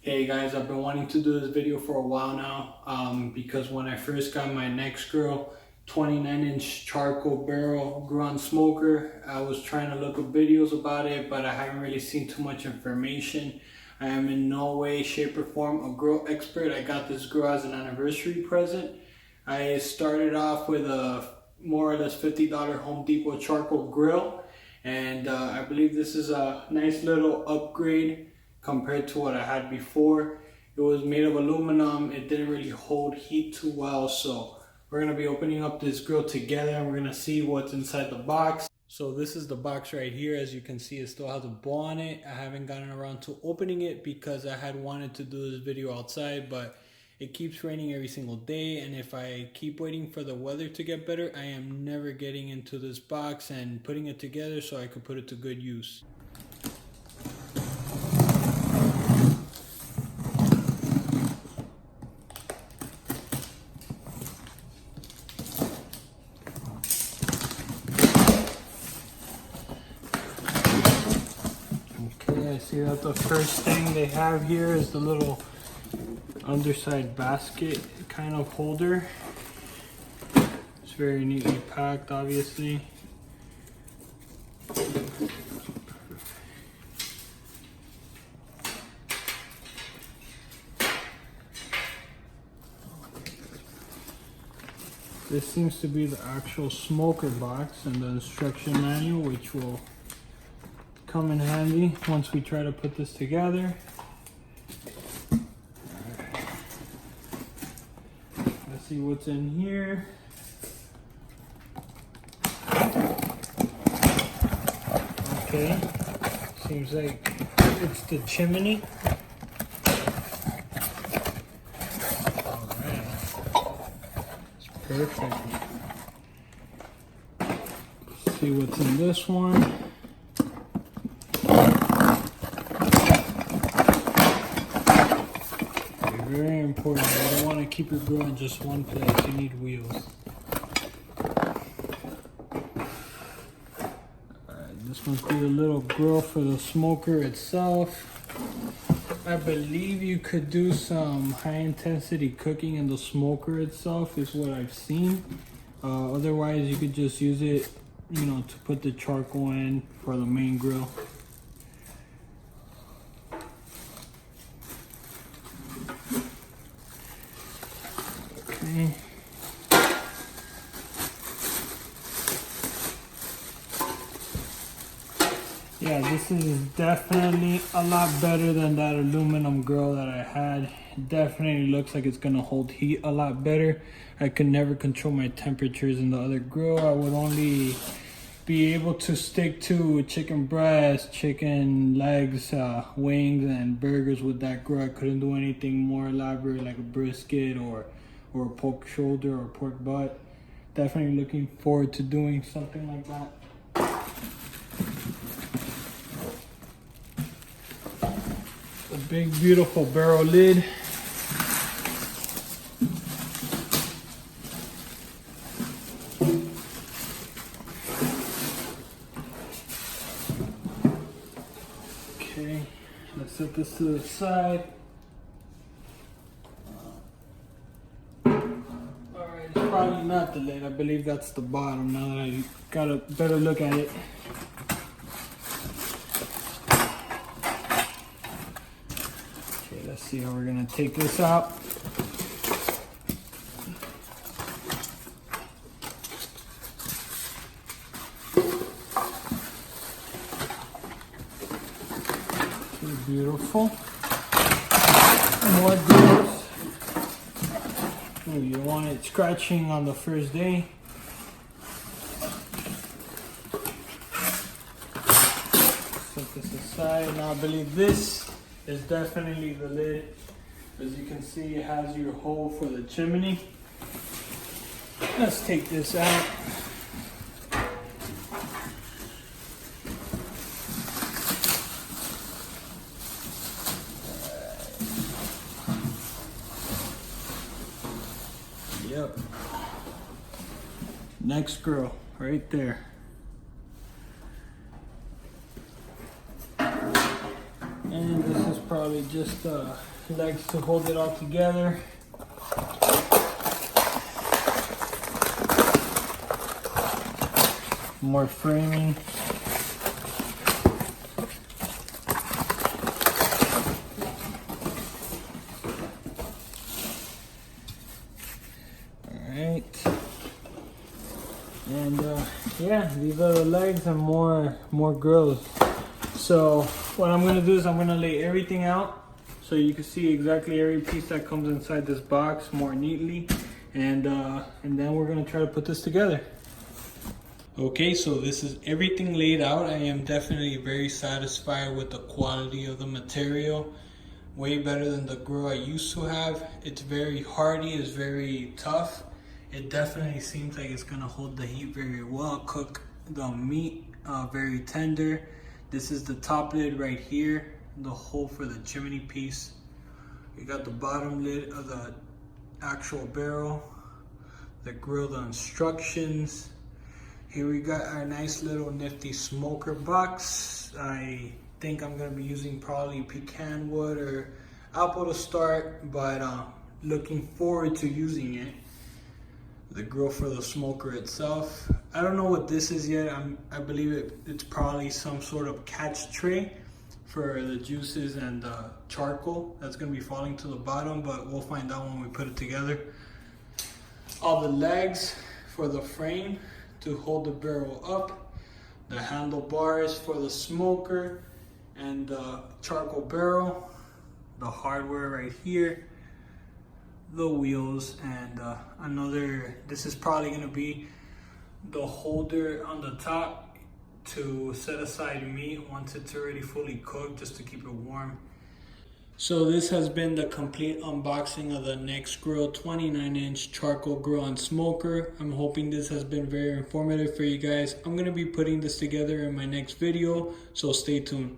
Hey guys, I've been wanting to do this video for a while now because when I first got my Nexgrill 29-inch charcoal barrel ground smoker, I was trying to look up videos about it, but I haven't really seen too much information. I am in no way, shape, or form a grill expert. I got this grill as an anniversary present. I started off with a more or less $50 Home Depot charcoal grill, and I believe this is a nice little upgrade compared to what I had before. It was made of aluminum. It didn't really hold heat too well, so we're gonna be opening up this grill together and we're gonna see what's inside the box. So this is the box right here. As you can see, it still has a bow on it. I haven't gotten around to opening it because I had wanted to do this video outside, but it keeps raining every single day, and if I keep waiting for the weather to get better, I am never getting into this box and putting it together so I could put it to good use. I see that the first thing they have here is the little underside basket kind of holder. It's very neatly packed, obviously. This seems to be the actual smoker box and the instruction manual, which will come in handy once we try to put this together. Right. Let's see what's in here. Okay, seems like it's the chimney. Alright, it's perfect. Let's see what's in this one. Very important. You don't want to keep your grill in just one place. You need wheels. Alright, this must be a little grill for the smoker itself. I believe you could do some high intensity cooking in the smoker itself, is what I've seen. Otherwise, you could just use it, to put the charcoal in for the main grill. Yeah, this is definitely a lot better than that aluminum grill that I had. It definitely looks like it's gonna hold heat a lot better. I could never control my temperatures in the other grill. I would only be able to stick to chicken breast, chicken legs, wings, and burgers with that grill. I couldn't do anything more elaborate like a brisket or a pork shoulder or pork butt. Definitely looking forward to doing something like that. A big beautiful barrel lid. Okay, let's set this to the side. Alright, it's probably not the lid. I believe that's the bottom now that I got a better look at it. Let's see how we're gonna take this out. Okay, beautiful. More doors. Ooh, you don't want it scratching on the first day. Set this aside. Now I believe this is definitely the lid. As you can see, it has your hole for the chimney. Let's take this out. Yep. Nexgrill right there. And this is probably just a legs to hold it all together. More framing. Alright. And yeah, these are the legs and more grills. So what I'm gonna do is I'm gonna lay everything out so you can see exactly every piece that comes inside this box more neatly, and then we're gonna try to put this together. Okay, so this is everything laid out. I am definitely very satisfied with the quality of the material. Way better than the grill I used to have. It's very hardy, it's very tough. It definitely seems like it's gonna hold the heat very well, cook the meat very tender. This is the top lid right here, the hole for the chimney piece. We got the bottom lid of the actual barrel, the grill, the instructions. Here we got our nice little nifty smoker box. I think I'm gonna be using probably pecan wood or apple to start, but looking forward to using it. The grill for the smoker itself. I don't know what this is yet. I believe it's probably some sort of catch tray for the juices and the charcoal that's gonna be falling to the bottom, but we'll find out when we put it together. All the legs for the frame to hold the barrel up, the handlebars for the smoker and the charcoal barrel, the hardware right here, the wheels, and this is probably gonna be the holder on the top to set aside meat once it's already fully cooked, just to keep it warm. So this has been the complete unboxing of the Nexgrill 29-inch charcoal grill and smoker. I'm hoping this has been very informative for you guys. I'm gonna be putting this together in my next video, so stay tuned.